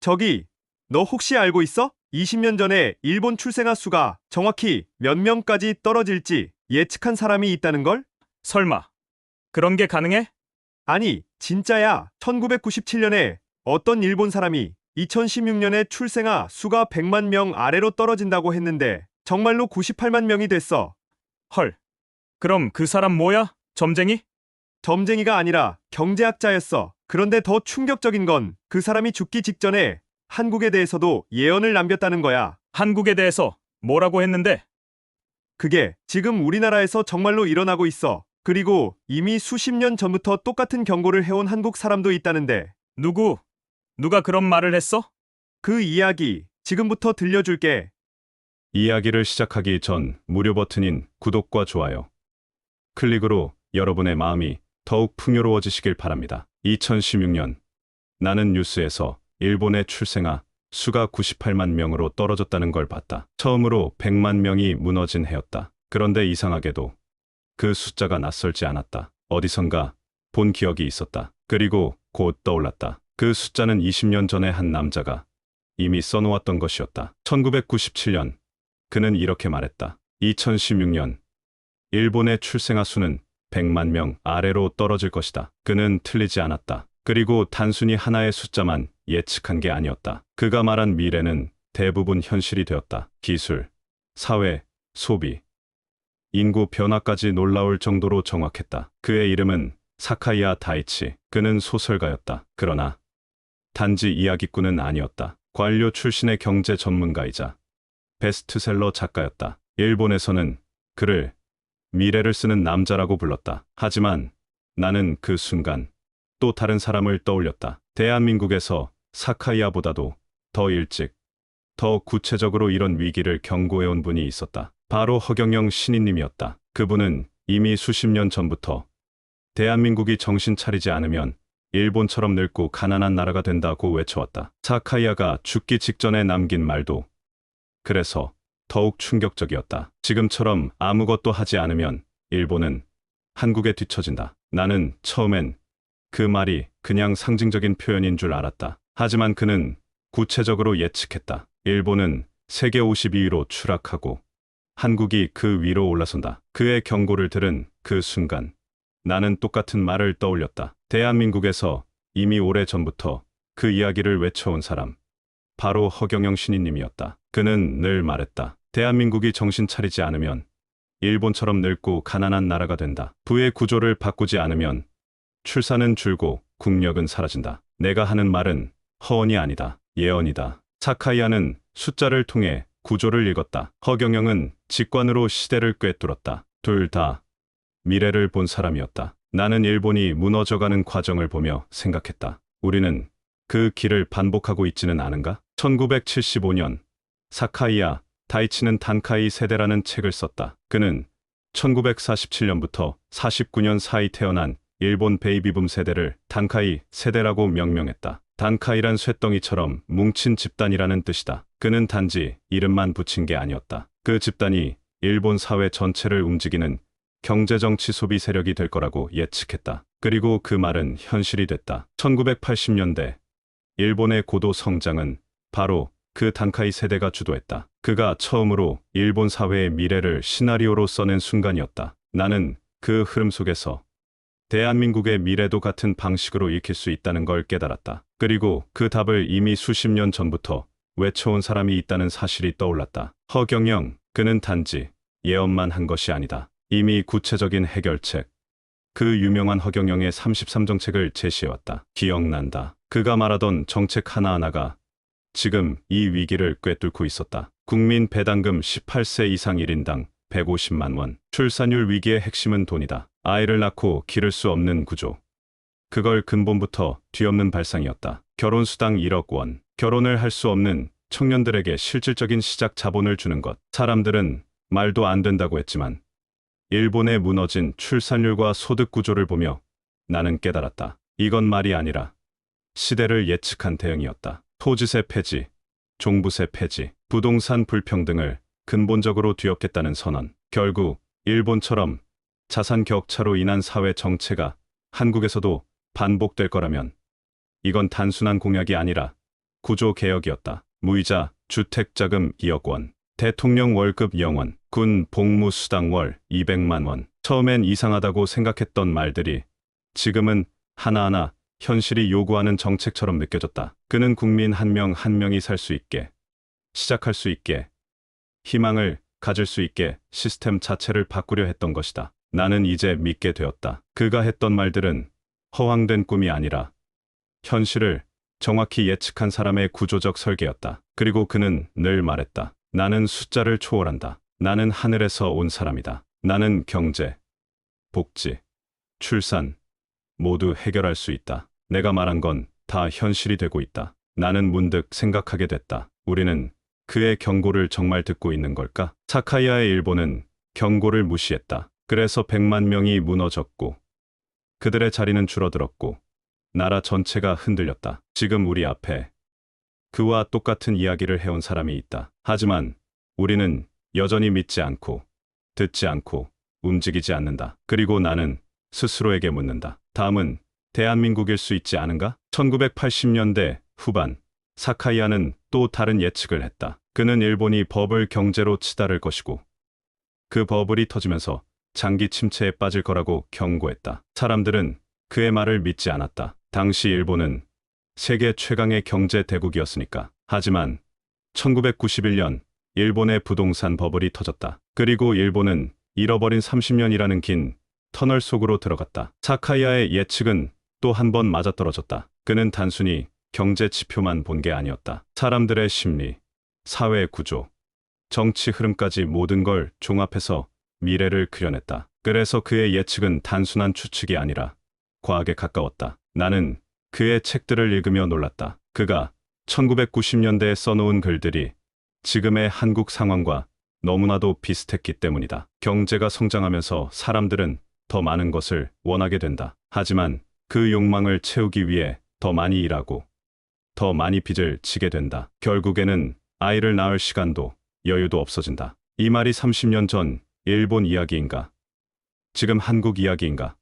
저기, 너 혹시 알고 있어? 20년 전에 일본 출생아 수가 정확히 몇 명까지 떨어질지 예측한 사람이 있다는 걸? 설마, 그런 게 가능해? 아니, 진짜야. 1997년에 어떤 일본 사람이 2016년에 출생아 수가 100만 명 아래로 떨어진다고 했는데 정말로 98만 명이 됐어. 헐, 그럼 그 사람 뭐야? 점쟁이? 점쟁이가 아니라 경제학자였어. 그런데 더 충격적인 건 그 사람이 죽기 직전에 한국에 대해서도 예언을 남겼다는 거야. 한국에 대해서 뭐라고 했는데? 그게 지금 우리나라에서 정말로 일어나고 있어. 그리고 이미 수십 년 전부터 똑같은 경고를 해온 한국 사람도 있다는데 누가 그런 말을 했어? 그 이야기 지금부터 들려줄게. 이야기를 시작하기 전 무료 버튼인 구독과 좋아요, 클릭으로 여러분의 마음이 더욱 풍요로워지시길 바랍니다. 2016년 나는 뉴스에서 일본의 출생아 수가 98만 명으로 떨어졌다는 걸 봤다. 처음으로 100만 명이 무너진 해였다. 그런데 이상하게도 그 숫자가 낯설지 않았다. 어디선가 본 기억이 있었다. 그리고 곧 떠올랐다. 그 숫자는 20년 전에 한 남자가 이미 써놓았던 것이었다. 1997년 그는 이렇게 말했다. 2016년 일본의 출생아 수는 100만 명 아래로 떨어질 것이다. 그는 틀리지 않았다. 그리고 단순히 하나의 숫자만 예측한 게 아니었다. 그가 말한 미래는 대부분 현실이 되었다. 기술, 사회, 소비, 인구 변화까지 놀라울 정도로 정확했다. 그의 이름은 사카이아 다이치. 그는 소설가였다. 그러나 단지 이야기꾼은 아니었다. 관료 출신의 경제 전문가이자 베스트셀러 작가였다. 일본에서는 그를 미래를 쓰는 남자라고 불렀다. 하지만 나는 그 순간 또 다른 사람을 떠올렸다. 대한민국에서 사카이아보다도 더 일찍, 더 구체적으로 이런 위기를 경고해온 분이 있었다. 바로 허경영 신인님이었다. 그분은 이미 수십 년 전부터 대한민국이 정신 차리지 않으면 일본처럼 늙고 가난한 나라가 된다고 외쳐왔다. 사카이아가 죽기 직전에 남긴 말도 그래서 더욱 충격적이었다. 지금처럼 아무것도 하지 않으면 일본은 한국에 뒤처진다. 나는 처음엔 그 말이 그냥 상징적인 표현인 줄 알았다. 하지만 그는 구체적으로 예측했다. 일본은 세계 52위로 추락하고 한국이 그 위로 올라선다. 그의 경고를 들은 그 순간 나는 똑같은 말을 떠올렸다. 대한민국에서 이미 오래전부터 그 이야기를 외쳐온 사람, 바로 허경영 신인님이었다. 그는 늘 말했다. 대한민국이 정신 차리지 않으면 일본처럼 늙고 가난한 나라가 된다. 부의 구조를 바꾸지 않으면 출산은 줄고 국력은 사라진다. 내가 하는 말은 허언이 아니다. 예언이다. 사카이아는 숫자를 통해 구조를 읽었다. 허경영은 직관으로 시대를 꿰뚫었다. 둘 다 미래를 본 사람이었다. 나는 일본이 무너져가는 과정을 보며 생각했다. 우리는 그 길을 반복하고 있지는 않은가? 1975년 사카이아 다이치는 단카이 세대라는 책을 썼다. 그는 1947년부터 49년 사이 태어난 일본 베이비붐 세대를 단카이 세대라고 명명했다. 단카이란 쇳덩이처럼 뭉친 집단이라는 뜻이다. 그는 단지 이름만 붙인 게 아니었다. 그 집단이 일본 사회 전체를 움직이는 경제정치 소비 세력이 될 거라고 예측했다. 그리고 그 말은 현실이 됐다. 1980년대 일본의 고도 성장은 바로 그 단카이 세대가 주도했다. 그가 처음으로 일본 사회의 미래를 시나리오로 써낸 순간이었다. 나는 그 흐름 속에서 대한민국의 미래도 같은 방식으로 읽힐 수 있다는 걸 깨달았다. 그리고 그 답을 이미 수십 년 전부터 외쳐온 사람이 있다는 사실이 떠올랐다. 허경영, 그는 단지 예언만 한 것이 아니다. 이미 구체적인 해결책, 그 유명한 허경영의 33정책을 제시해왔다. 기억난다. 그가 말하던 정책 하나하나가 지금 이 위기를 꿰뚫고 있었다. 국민 배당금 18세 이상 1인당 150만 원. 출산율 위기의 핵심은 돈이다. 아이를 낳고 기를 수 없는 구조. 그걸 근본부터 뒤엎는 발상이었다. 결혼수당 1억 원. 결혼을 할 수 없는 청년들에게 실질적인 시작 자본을 주는 것. 사람들은 말도 안 된다고 했지만 일본의 무너진 출산율과 소득 구조를 보며 나는 깨달았다. 이건 말이 아니라 시대를 예측한 대응이었다. 토지세 폐지, 종부세 폐지, 부동산 불평등을 근본적으로 뒤엎겠다는 선언. 결국 일본처럼 자산 격차로 인한 사회 정체가 한국에서도 반복될 거라면 이건 단순한 공약이 아니라 구조 개혁이었다. 무이자 주택자금 2억 원, 대통령 월급 0원, 군 복무 수당 월 200만 원. 처음엔 이상하다고 생각했던 말들이 지금은 하나하나 현실이 요구하는 정책처럼 느껴졌다. 그는 국민 한 명 한 명이 살 수 있게, 시작할 수 있게, 희망을 가질 수 있게 시스템 자체를 바꾸려 했던 것이다. 나는 이제 믿게 되었다. 그가 했던 말들은 허황된 꿈이 아니라 현실을 정확히 예측한 사람의 구조적 설계였다. 그리고 그는 늘 말했다. 나는 숫자를 초월한다. 나는 하늘에서 온 사람이다. 나는 경제, 복지, 출산 모두 해결할 수 있다. 내가 말한 건 다 현실이 되고 있다. 나는 문득 생각하게 됐다. 우리는 그의 경고를 정말 듣고 있는 걸까? 사카이아의 일본은 경고를 무시했다. 그래서 100만 명이 무너졌고 그들의 자리는 줄어들었고 나라 전체가 흔들렸다. 지금 우리 앞에 그와 똑같은 이야기를 해온 사람이 있다. 하지만 우리는 여전히 믿지 않고 듣지 않고 움직이지 않는다. 그리고 나는 스스로에게 묻는다. 다음은 대한민국일 수 있지 않은가? 1980년대 후반 사카이아는 또 다른 예측을 했다. 그는 일본이 버블 경제로 치달을 것이고 그 버블이 터지면서 장기 침체에 빠질 거라고 경고했다. 사람들은 그의 말을 믿지 않았다. 당시 일본은 세계 최강의 경제 대국이었으니까. 하지만 1991년 일본의 부동산 버블이 터졌다. 그리고 일본은 잃어버린 30년이라는 긴 터널 속으로 들어갔다. 사카이아의 예측은 또 한 번 맞아떨어졌다. 그는 단순히 경제 지표만 본 게 아니었다. 사람들의 심리, 사회 구조, 정치 흐름까지 모든 걸 종합해서 미래를 그려냈다. 그래서 그의 예측은 단순한 추측이 아니라 과학에 가까웠다. 나는 그의 책들을 읽으며 놀랐다. 그가 1990년대에 써놓은 글들이 지금의 한국 상황과 너무나도 비슷했기 때문이다. 경제가 성장하면서 사람들은 더 많은 것을 원하게 된다. 하지만 그 욕망을 채우기 위해 더 많이 일하고 더 많이 빚을 지게 된다. 결국에는 아이를 낳을 시간도 여유도 없어진다. 이 말이 30년 전 일본 이야기인가? 지금 한국 이야기인가?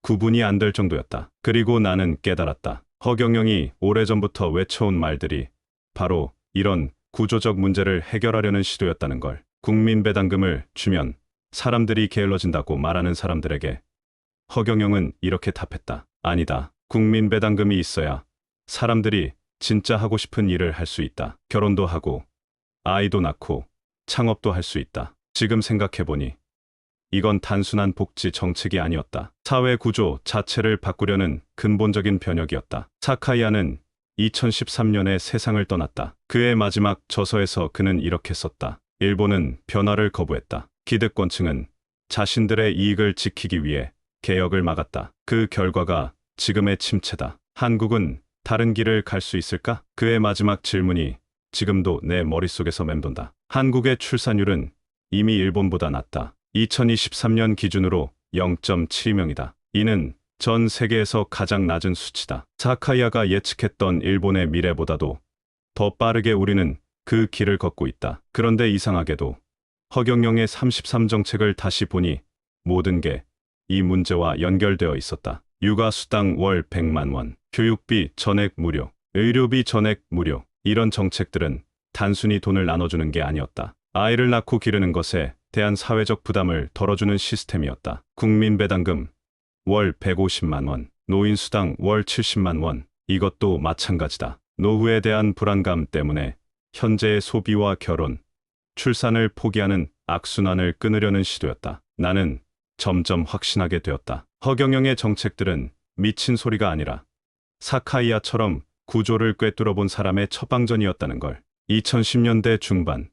구분이 안 될 정도였다. 그리고 나는 깨달았다. 허경영이 오래전부터 외쳐온 말들이 바로 이런 구조적 문제를 해결하려는 시도였다는 걸. 국민 배당금을 주면 사람들이 게을러진다고 말하는 사람들에게 허경영은 이렇게 답했다. 아니다. 국민 배당금이 있어야 사람들이 진짜 하고 싶은 일을 할 수 있다. 결혼도 하고 아이도 낳고 창업도 할 수 있다. 지금 생각해보니 이건 단순한 복지 정책이 아니었다. 사회 구조 자체를 바꾸려는 근본적인 변혁이었다. 사카이아는 2013년에 세상을 떠났다. 그의 마지막 저서에서 그는 이렇게 썼다. 일본은 변화를 거부했다. 기득권층은 자신들의 이익을 지키기 위해 개혁을 막았다. 그 결과가 지금의 침체다. 한국은 다른 길을 갈 수 있을까? 그의 마지막 질문이 지금도 내 머릿속에서 맴돈다. 한국의 출산율은 이미 일본보다 낮다. 2023년 기준으로 0.72명이다. 이는 전 세계에서 가장 낮은 수치다. 사카이아가 예측했던 일본의 미래보다도 더 빠르게 우리는 그 길을 걷고 있다. 그런데 이상하게도 허경영의 33 정책을 다시 보니 모든 게 이 문제와 연결되어 있었다. 육아수당 월 100만 원, 교육비 전액 무료, 의료비 전액 무료. 이런 정책들은 단순히 돈을 나눠주는 게 아니었다. 아이를 낳고 기르는 것에 대한 사회적 부담을 덜어주는 시스템이었다. 국민배당금 월 150만 원, 노인수당 월 70만 원. 이것도 마찬가지다. 노후에 대한 불안감 때문에 현재의 소비와 결혼, 출산을 포기하는 악순환을 끊으려는 시도였다. 나는 점점 확신하게 되었다. 허경영의 정책들은 미친 소리가 아니라 사카이아처럼 구조를 꿰뚫어 본 사람의 처방전이었다는 걸. 2010년대 중반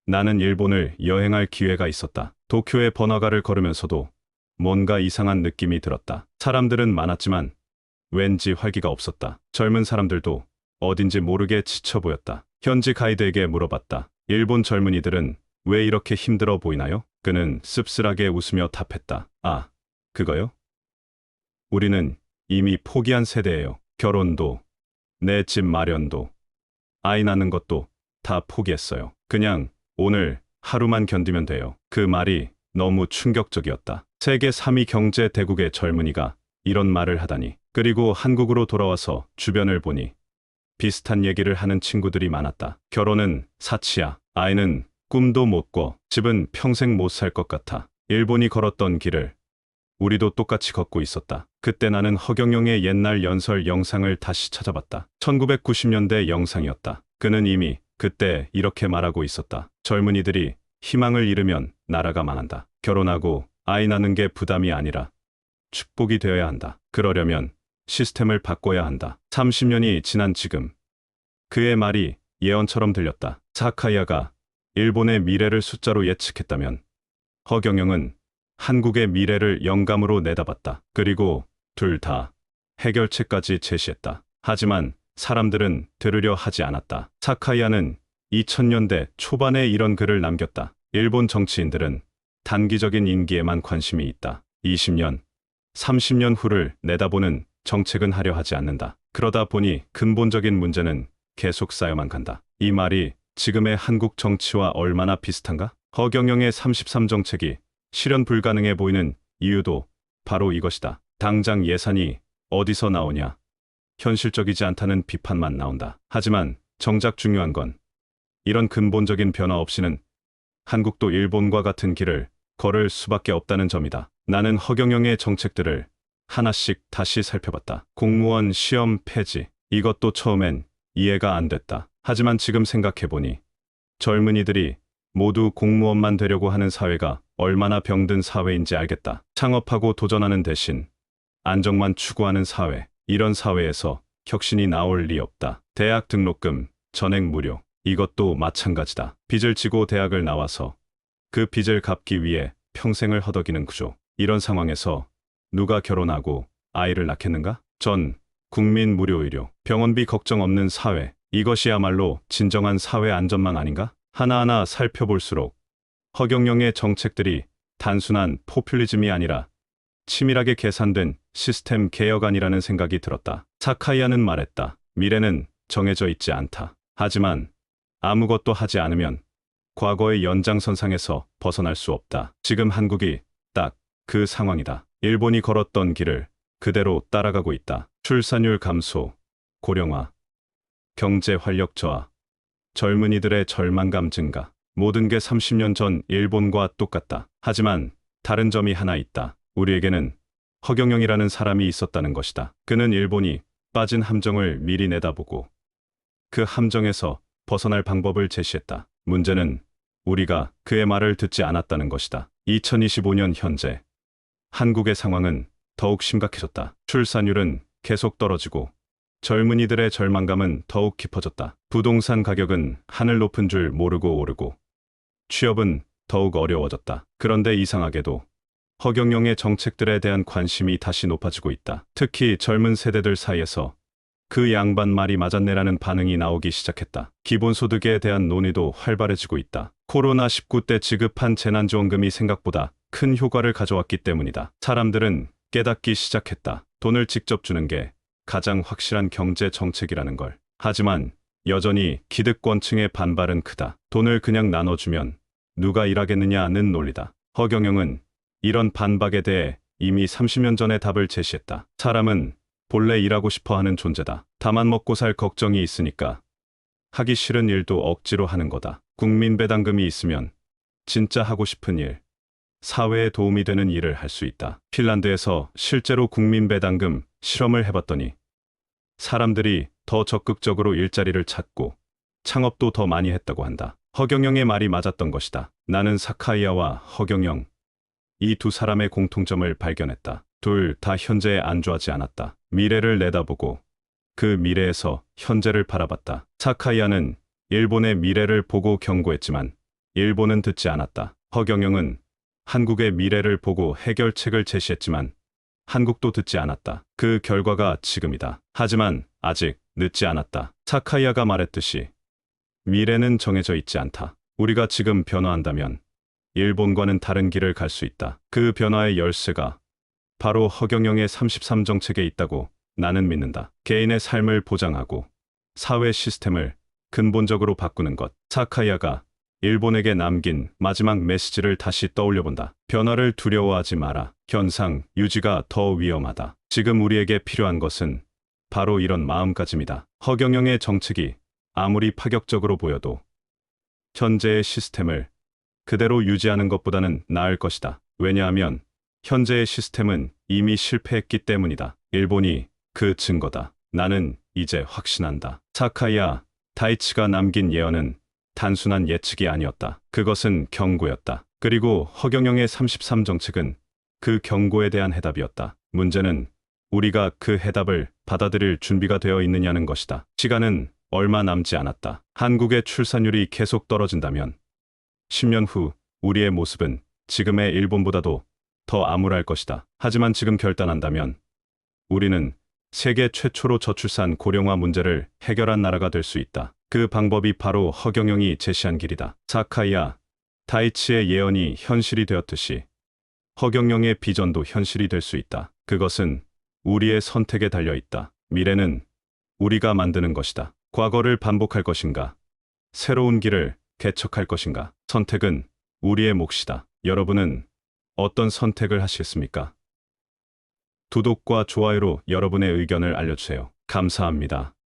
나는 일본을 여행할 기회가 있었다. 도쿄의 번화가를 걸으면서도 뭔가 이상한 느낌이 들었다. 사람들은 많았지만 왠지 활기가 없었다. 젊은 사람들도 어딘지 모르게 지쳐 보였다. 현지 가이드에게 물어봤다. 일본 젊은이들은 왜 이렇게 힘들어 보이나요? 그는 씁쓸하게 웃으며 답했다. 아, 그거요? 우리는 이미 포기한 세대예요. 결혼도, 내 집 마련도, 아이 낳는 것도 다 포기했어요. 그냥 오늘 하루만 견디면 돼요. 그 말이 너무 충격적이었다. 세계 3위 경제 대국의 젊은이가 이런 말을 하다니. 그리고 한국으로 돌아와서 주변을 보니 비슷한 얘기를 하는 친구들이 많았다. 결혼은 사치야. 아이는 꿈도 못 꿔. 집은 평생 못 살 것 같아. 일본이 걸었던 길을 우리도 똑같이 걷고 있었다. 그때 나는 허경영의 옛날 연설 영상을 다시 찾아봤다. 1990년대 영상이었다. 그는 이미 그때 이렇게 말하고 있었다. 젊은이들이 희망을 잃으면 나라가 망한다. 결혼하고 아이 낳는 게 부담이 아니라 축복이 되어야 한다. 그러려면 시스템을 바꿔야 한다. 30년이 지난 지금 그의 말이 예언처럼 들렸다. 사카이아가 일본의 미래를 숫자로 예측했다면 허경영은 한국의 미래를 영감으로 내다봤다. 그리고 둘 다 해결책까지 제시했다. 하지만 사람들은 들으려 하지 않았다. 사카이아는 2000년대 초반에 이런 글을 남겼다. 일본 정치인들은 단기적인 인기에만 관심이 있다. 20년, 30년 후를 내다보는 정책은 하려 하지 않는다. 그러다 보니 근본적인 문제는 계속 쌓여만 간다. 이 말이 지금의 한국 정치와 얼마나 비슷한가? 허경영의 33 정책이 실현 불가능해 보이는 이유도 바로 이것이다. 당장 예산이 어디서 나오냐? 현실적이지 않다는 비판만 나온다. 하지만 정작 중요한 건 이런 근본적인 변화 없이는 한국도 일본과 같은 길을 걸을 수밖에 없다는 점이다. 나는 허경영의 정책들을 하나씩 다시 살펴봤다. 공무원 시험 폐지. 이것도 처음엔 이해가 안 됐다. 하지만 지금 생각해보니 젊은이들이 모두 공무원만 되려고 하는 사회가 얼마나 병든 사회인지 알겠다. 창업하고 도전하는 대신 안정만 추구하는 사회. 이런 사회에서 혁신이 나올 리 없다. 대학 등록금, 전액 무료. 이것도 마찬가지다. 빚을 지고 대학을 나와서 그 빚을 갚기 위해 평생을 허덕이는 구조. 이런 상황에서 누가 결혼하고 아이를 낳겠는가? 전 국민 무료 의료, 병원비 걱정 없는 사회. 이것이야말로 진정한 사회 안전망 아닌가? 하나하나 살펴볼수록 허경영의 정책들이 단순한 포퓰리즘이 아니라 치밀하게 계산된 시스템 개혁안이라는 생각이 들었다. 사카이아는 말했다. 미래는 정해져 있지 않다. 하지만 아무것도 하지 않으면 과거의 연장선상에서 벗어날 수 없다. 지금 한국이 딱 그 상황이다. 일본이 걸었던 길을 그대로 따라가고 있다. 출산율 감소, 고령화, 경제 활력 저하, 젊은이들의 절망감 증가. 모든 게 30년 전 일본과 똑같다. 하지만 다른 점이 하나 있다. 우리에게는 허경영이라는 사람이 있었다는 것이다. 그는 일본이 빠진 함정을 미리 내다보고 그 함정에서 벗어날 방법을 제시했다. 문제는 우리가 그의 말을 듣지 않았다는 것이다. 2025년 현재 한국의 상황은 더욱 심각해졌다. 출산율은 계속 떨어지고 젊은이들의 절망감은 더욱 깊어졌다. 부동산 가격은 하늘 높은 줄 모르고 오르고 취업은 더욱 어려워졌다. 그런데 이상하게도 허경영의 정책들에 대한 관심이 다시 높아지고 있다. 특히 젊은 세대들 사이에서 그 양반 말이 맞았네라는 반응이 나오기 시작했다. 기본소득에 대한 논의도 활발해지고 있다. 코로나19 때 지급한 재난지원금이 생각보다 큰 효과를 가져왔기 때문이다. 사람들은 깨닫기 시작했다. 돈을 직접 주는 게 가장 확실한 경제 정책이라는 걸. 하지만 여전히 기득권층의 반발은 크다. 돈을 그냥 나눠주면 누가 일하겠느냐는 논리다. 허경영은 이런 반박에 대해 이미 30년 전에 답을 제시했다. 사람은 본래 일하고 싶어 하는 존재다. 다만 먹고 살 걱정이 있으니까 하기 싫은 일도 억지로 하는 거다. 국민배당금이 있으면 진짜 하고 싶은 일, 사회에 도움이 되는 일을 할 수 있다. 핀란드에서 실제로 국민배당금 실험을 해봤더니 사람들이 더 적극적으로 일자리를 찾고 창업도 더 많이 했다고 한다. 허경영의 말이 맞았던 것이다. 나는 사카이아와 허경영, 이 두 사람의 공통점을 발견했다. 둘 다 현재에 안주하지 않았다. 미래를 내다보고 그 미래에서 현재를 바라봤다. 사카이아는 일본의 미래를 보고 경고했지만 일본은 듣지 않았다. 허경영은 한국의 미래를 보고 해결책을 제시했지만 한국도 듣지 않았다. 그 결과가 지금이다. 하지만 아직 늦지 않았다. 사카이아가 말했듯이 미래는 정해져 있지 않다. 우리가 지금 변화한다면 일본과는 다른 길을 갈 수 있다. 그 변화의 열쇠가 바로 허경영의 33 정책에 있다고 나는 믿는다. 개인의 삶을 보장하고 사회 시스템을 근본적으로 바꾸는 것. 사카이아가 일본에게 남긴 마지막 메시지를 다시 떠올려본다. 변화를 두려워하지 마라. 현상 유지가 더 위험하다. 지금 우리에게 필요한 것은 바로 이런 마음가짐이다. 허경영의 정책이 아무리 파격적으로 보여도 현재의 시스템을 그대로 유지하는 것보다는 나을 것이다. 왜냐하면 현재의 시스템은 이미 실패했기 때문이다. 일본이 그 증거다. 나는 이제 확신한다. 사카이와 다이치가 남긴 예언은 단순한 예측이 아니었다. 그것은 경고였다. 그리고 허경영의 33 정책은 그 경고에 대한 해답이었다. 문제는 우리가 그 해답을 받아들일 준비가 되어 있느냐는 것이다. 시간은 얼마 남지 않았다. 한국의 출산율이 계속 떨어진다면 10년 후 우리의 모습은 지금의 일본보다도 더 암울할 것이다. 하지만 지금 결단한다면 우리는 세계 최초로 저출산 고령화 문제를 해결한 나라가 될 수 있다. 그 방법이 바로 허경영이 제시한 길이다. 사카이와 다이치의 예언이 현실이 되었듯이 허경영의 비전도 현실이 될 수 있다. 그것은 우리의 선택에 달려 있다. 미래는 우리가 만드는 것이다. 과거를 반복할 것인가? 새로운 길을 개척할 것인가? 선택은 우리의 몫이다. 여러분은 어떤 선택을 하시겠습니까? 구독과 좋아요로 여러분의 의견을 알려주세요. 감사합니다.